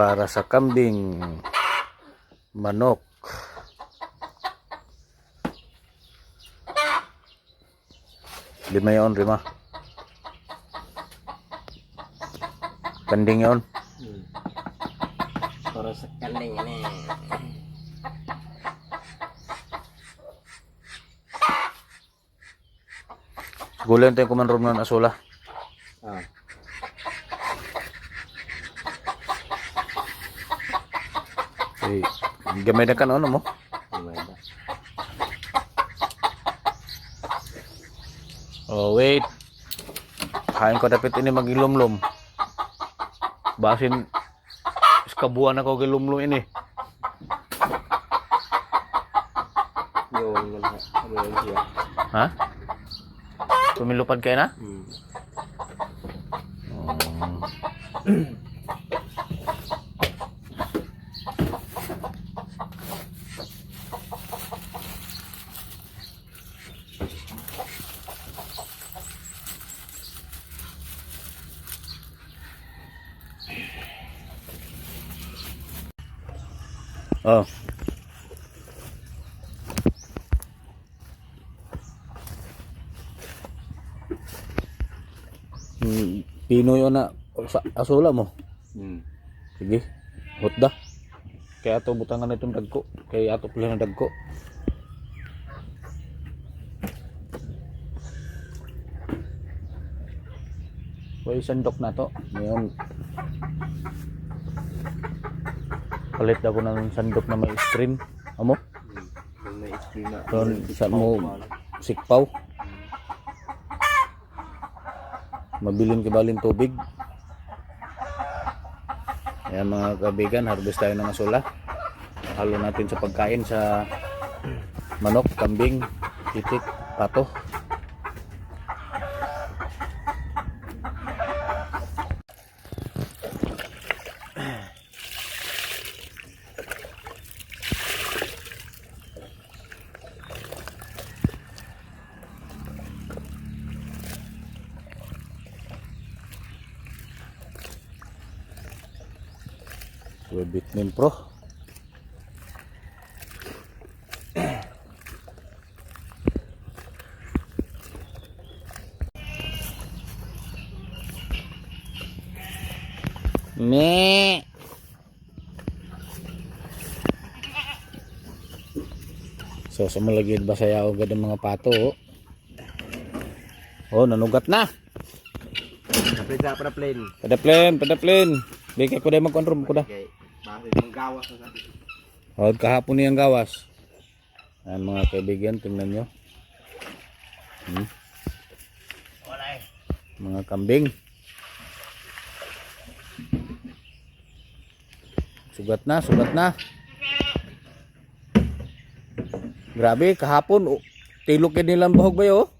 para sa kambing, manok. Lima yun, lima. Kanding yun. Para sa kanding ini. Gulen tayo kumanrom ng asula. Ah. Okay. Gamay na ka na ano mo? Oh, wait. Kain ko dapat ini magilumlum. Basin kabuan ako gilumlum ini. Yun, siya. Ha? Tumilupad kayo na? Oh. Pinoy na asula mo. Sige. Hotda. Kaya ato butangan na itong dagko. Kaya ato pala na dagko. May sandok na to. Ngayon. Palit ako ng sandok na may stream. Amo? May stream na. Doon sa mo sikpaw. Mabilin kibalin tubig. Ayan mga kaibigan, harvest tayo ng asula. Halo natin sa pagkain sa manok, kambing, itik, pato. Bitmin Pro. Me. So sumalagid ba saya agad ang mga pato? Oh, nanugat na. Pada plane. Pada plane. Bigay ko dahil mag-control ko da. Bakit yung gawas na sabi? Oh, kahapon niyang gawas. Ayan mga kaibigan, tingnan nyo. Mga kambing. Sugat na, sugat na. Grabe, kahapon tilok yan nilang bahog ba yun?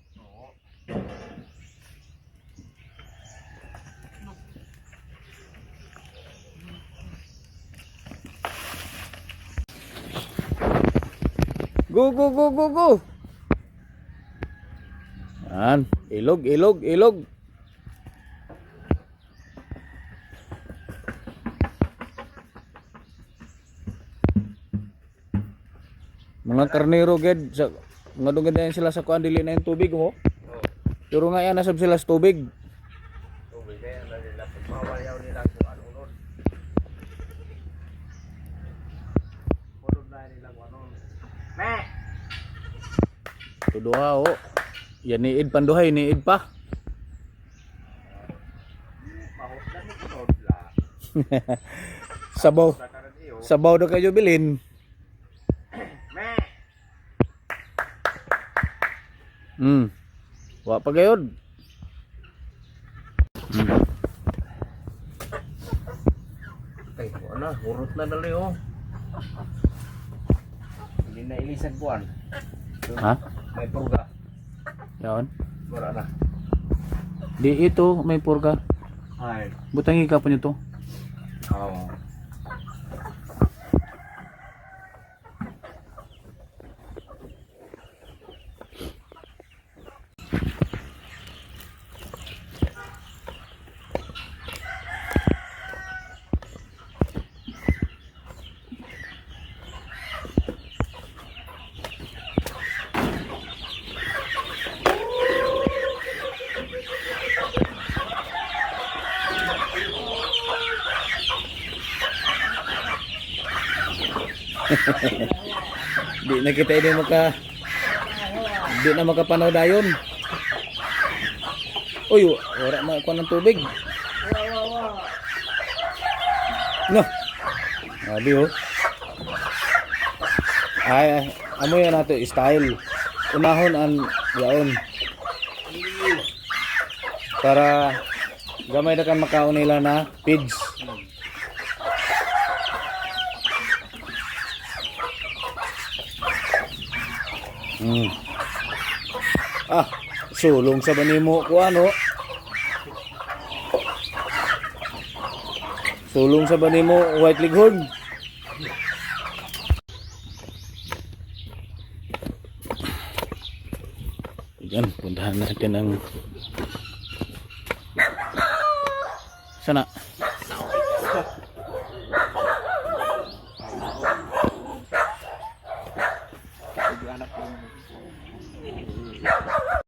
Go, go, go, go, go. Yan, ilog, ilog, ilog. Mga karnero ged sa mga dugay na sila sa kuan dili na yung tubig mo. Pero nga yan nasab sila sa tubig. Tubig kaya na nila pagmawayaw nila kung ano nun. Pulog na nila kung ano. Me! Tuduha o. Yan niid panduhay, niid pa. Sabaw. Sabaw daw kayo bilin. Wa pa gayod. Ay, ano, hurot na dali oh. Hindi na ilisan buwan. Ha? May purga. Yan. Wala na. Di ito may purga. Ay. Butangi ka pa nito. Oo. Di na kita ini di na makapanaw dayon. Uy, wala na kuha ng tubig. No. Sabi oh. Ay, amo yan nato style. Unahon ang yaon. Para gamay na kan makaon nila na pigs. Ah, sulong sa banimo ko ano. Sulong sa banimo white leghorn. Yan, puntahan natin ang sana